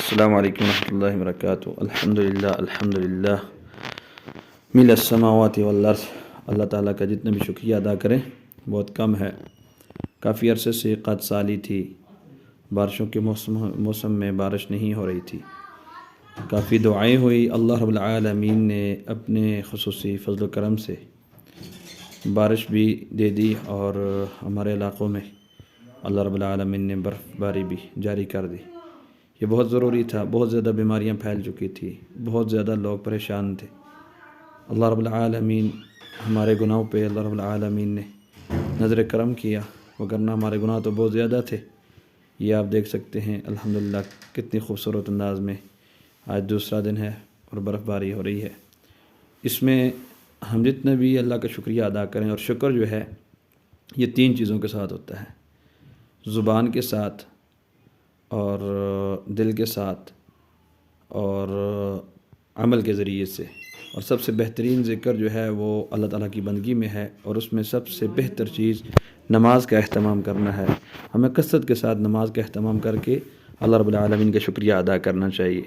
السلام علیکم ورحمۃ اللہ وبرکاتہ۔ الحمد للہ مل السماوات والارض۔ اللہ تعالیٰ کا جتنا بھی شکریہ ادا کریں بہت کم ہے۔ کافی عرصے سے قحط سالی تھی، بارشوں کے موسم میں بارش نہیں ہو رہی تھی۔ کافی دعائیں ہوئی، اللہ رب العالمین نے اپنے خصوصی فضل و کرم سے بارش بھی دے دی اور ہمارے علاقوں میں اللہ رب العالمین نے برف باری بھی جاری کر دی۔ یہ بہت ضروری تھا، بہت زیادہ بیماریاں پھیل چکی تھی، بہت زیادہ لوگ پریشان تھے۔ اللہ رب العالمین ہمارے گناہوں پہ اللہ رب العالمین نے نظر کرم کیا، وگرنہ ہمارے گناہ تو بہت زیادہ تھے۔ یہ آپ دیکھ سکتے ہیں الحمدللہ کتنی خوبصورت انداز میں آج دوسرا دن ہے اور برف باری ہو رہی ہے۔ اس میں ہم جتنا بھی اللہ کا شکریہ ادا کریں، اور شکر جو ہے یہ 3 چیزوں کے ساتھ ہوتا ہے، زبان کے ساتھ اور دل کے ساتھ اور عمل کے ذریعے سے۔ اور سب سے بہترین ذکر جو ہے وہ اللہ تعالیٰ کی بندگی میں ہے، اور اس میں سب سے بہتر چیز نماز کا اہتمام کرنا ہے۔ ہمیں کثرت کے ساتھ نماز کا اہتمام کر کے اللہ رب العالمین کا شکریہ ادا کرنا چاہیے۔